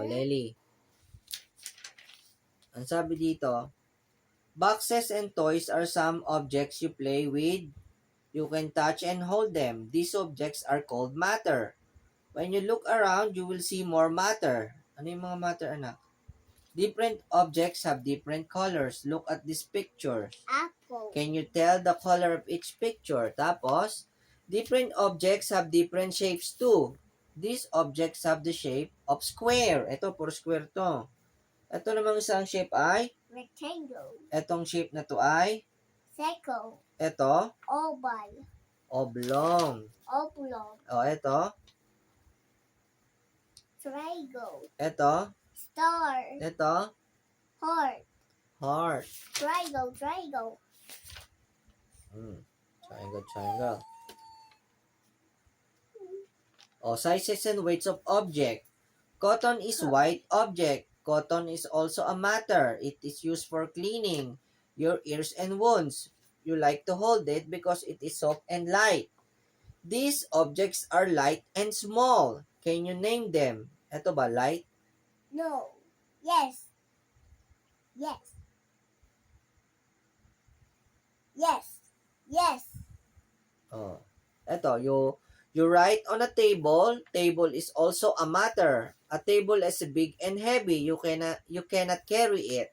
Lely. Ang sabi dito, boxes and toys are some objects you play with. You can touch and hold them. These objects are called matter. When you look around, you will see more matter. Ano yung mga matter, anak? Different objects have different colors. Look at this picture. Apple. Can you tell the color of each picture? Tapos, different objects have different shapes too. These objects have the shape of square. Ito, puro square to. Ito namang isang shape ay, Rectangle. etong shape na to ay, Circle. ito, Oval. oblong. Oblong. O, ito, Triangle. ito, Star. ito, Heart. heart. Triangle. Triangle. Triangle, triangle. O, sizes and weights of object. Cotton is white object. Cotton is also a matter. It is used for cleaning your ears and wounds. You like to hold it because it is soft and light. These objects are light and small. Can you name them? Ito ba, light? No. Yes. Yes. Yes. Yes. Oh. Ito, you write on a table. Table is also a matter. A table is big and heavy. You cannot carry it.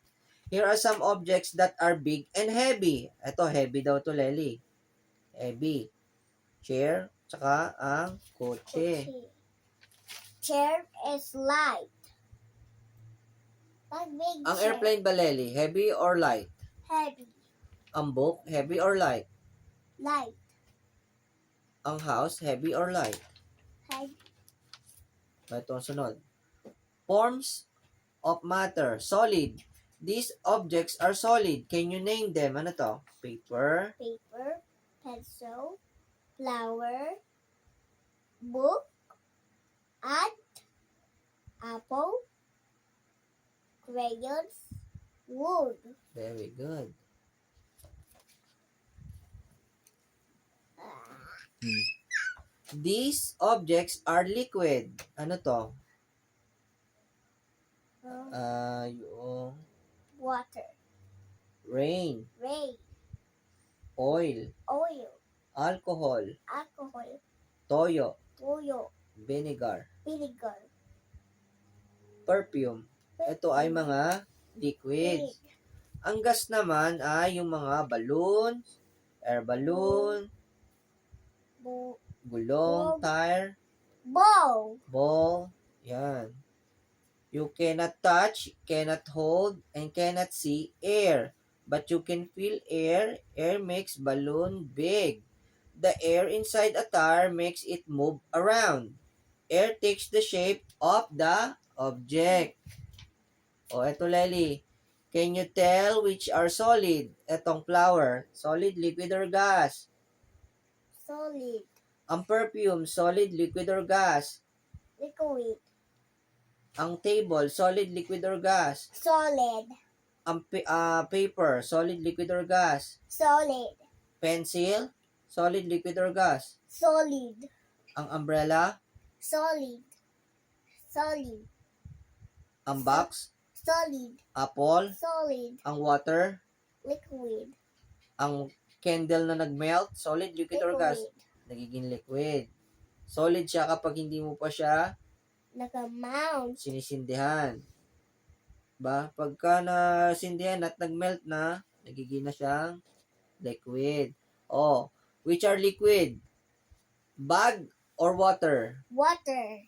Here are some objects that are big and heavy. Ito, heavy daw to, Lely. Heavy. Chair, tsaka ang kotse. Chair is light. A big Ang chair. airplane ba, Lely? Heavy or light? Heavy. Ang book, heavy or light? Light. Ang house, heavy or light? Heavy. Ito ang sunod. Forms of matter, solid. These objects are solid. Can you name them? Ano to? Paper, Paper. Pencil. Flower. Book. Ant. Apple. Crayons. Wood. very good. These objects are liquid. Ano to? Yung Water. rain, Rain. oil, Oil. alcohol, Alcohol. toyo, Toyo. vinegar, Vinegar. perfume. Ito ay mga liquids. Ang gas naman ay yung mga balloon, air balloon, gulong, tire, Ball. ball, yan. You cannot touch, cannot hold, and cannot see air. But you can feel air. Air makes balloon big. The air inside a tire makes it move around. Air takes the shape of the object. O, eto, Lely. Can you tell which are solid? Etong flower, solid, liquid, or gas? Solid. Ang perfume, solid, liquid, or gas? Liquid. Ang table, solid, liquid, or gas? Solid. Ang paper, solid, liquid, or gas? Solid. Pencil, solid, liquid, or gas? Solid. Ang umbrella, Solid. Solid. ang box, Solid. apple, Solid. ang water, Liquid. ang candle na nagmelt, solid, liquid, or gas? Nagiging liquid. Solid siya kapag hindi mo pa siya Naka-mount. sinisindihan. Ba? Pagka nasindihan at nagmelt na, nagiging na siyang liquid. Oh, which are liquid? Bag or water? Water.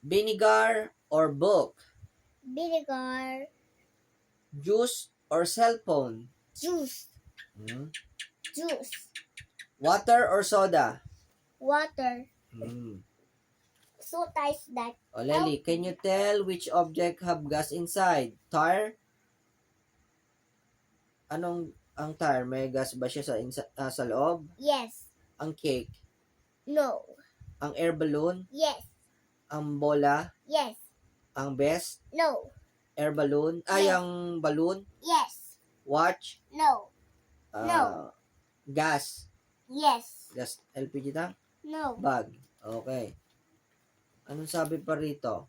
Vinegar or book? Vinegar. Juice or cellphone? Juice. Juice. Water or soda? Water. So ties that. O, Lely, can you tell which object have gas inside? Tire? Anong ang tire? May gas ba siya sa loob? Yes. Ang cake? No. Ang air balloon? Yes. Ang bola? Yes. Ang vest? No. Air balloon? Ay, No. ang balloon? Yes. Watch? No. Ah, No. Gas? Yes. Gas LPG tank? No. Bag? Okay. Anong sabi pa rito?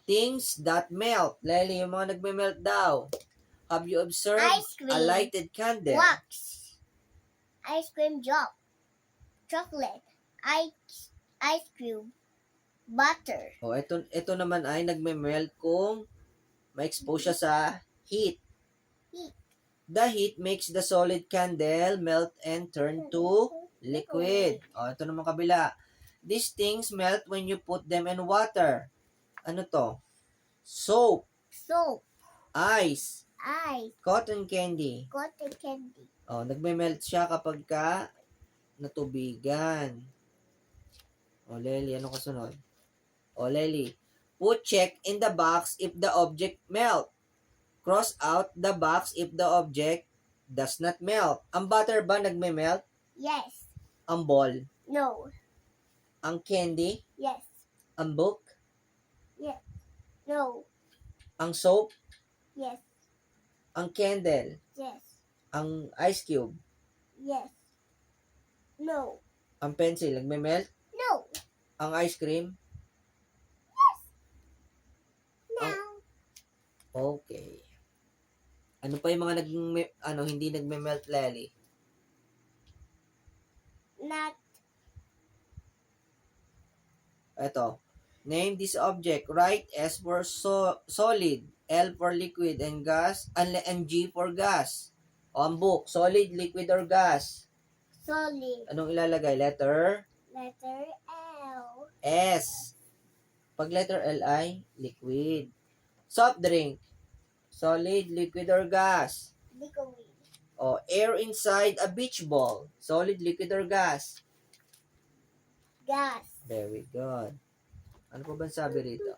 Things that melt. Lely, yung mga nagme-melt daw. Have you observed Ice cream. a lighted candle? Wax. Ice cream drop. Chocolate. Ice cream. Butter. Oh, ito naman ay nagme-melt kung ma-expose siya sa heat. Heat. The heat makes the solid candle melt and turn to liquid. Oh, ito naman kabila. These things melt when you put them in water. Ano to? Soap, Soap. ice, Ice. cotton candy. Cotton candy. Oh, nagme-melt siya kapag ka natubigan. Oh, Lely, ano kasunod? Oh, Lely. Put check in the box if the object melt. Cross out the box if the object does not melt. Ang butter ba nagme-melt? Yes. Ang ball? No. Ang candy? Yes. Ang book? Yes. No. Ang soap? Yes. Ang candle? Yes. Ang ice cube? Yes. No. Ang pencil? Nagme-melt? No. Ang ice cream? No. Okay. Ano pa yung mga hindi nagme-melt, Lely? Not. Ito. Name this object. Write S for solid, L for liquid, and gas, and G for gas. O, ang book. Solid, liquid, or gas. Solid. Anong ilalagay? Letter Letter L. S. Pag letter L ay liquid. Soft drink. Solid, liquid, or gas. Liquid. O, air inside a beach ball. Solid, liquid, or gas. Gas. Very good. Ano pa ba sabi rito?